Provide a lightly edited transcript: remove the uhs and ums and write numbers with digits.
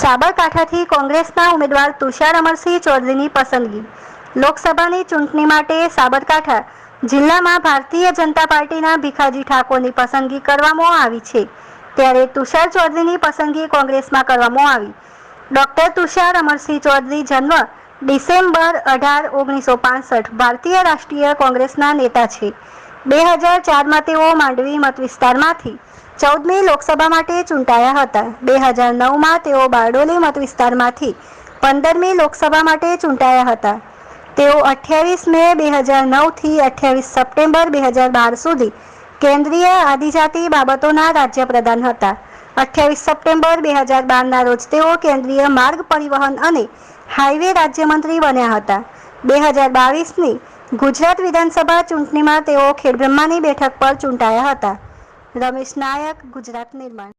સાબરકાંઠાથી કોંગ્રેસના ઉમેદવાર તુષાર અમરસિંહ ચૌધરીની પસંદગી। લોકસભાની ચૂંટણી માટે સાબરકાંઠા જિલ્લામાં ભારતીય જનતા પાર્ટીના ભીખાજી ઠાકોરની પસંદગી કરવામાં આવી છે, ત્યારે તુષાર ચૌધરીની પસંદગી કોંગ્રેસમાં કરવામાં આવી। ડોક્ટર તુષાર અમરસિંહ ચૌધરી જન્મ ડિસેમ્બર 18, 1965 ભારતીય રાષ્ટ્રીય કોંગ્રેસના નેતા છે। 2004માં તેઓ માંડવી મતવિસ્તારમાંથી 14મી લોકસભા માટે ચૂંટાયા હતા। 2009માં તેઓ બારડોલી મતવિસ્તારમાંથી 15મી લોકસભા માટે ચૂંટાયા હતા। તેઓ 28 મે 2009થી 28 સપ્ટેમ્બર 2012 સુધી કેન્દ્રીય આદિજાતિ બાબતોના રાજ્યપ્રધાન હતા। 28 સપ્ટેમ્બર 2012ના રોજ તેઓ કેન્દ્રીય માર્ગ પરિવહન અને હાઈવે રાજ્યમંત્રી બન્યા હતા। 2022ની ગુજરાત વિધાનસભા ચૂંટણીમાં તેઓ ખેડબ્રહ્માની બેઠક પર ચૂંટાયા હતા। રમેશ નાયક, ગુજરાત નિર્માણ।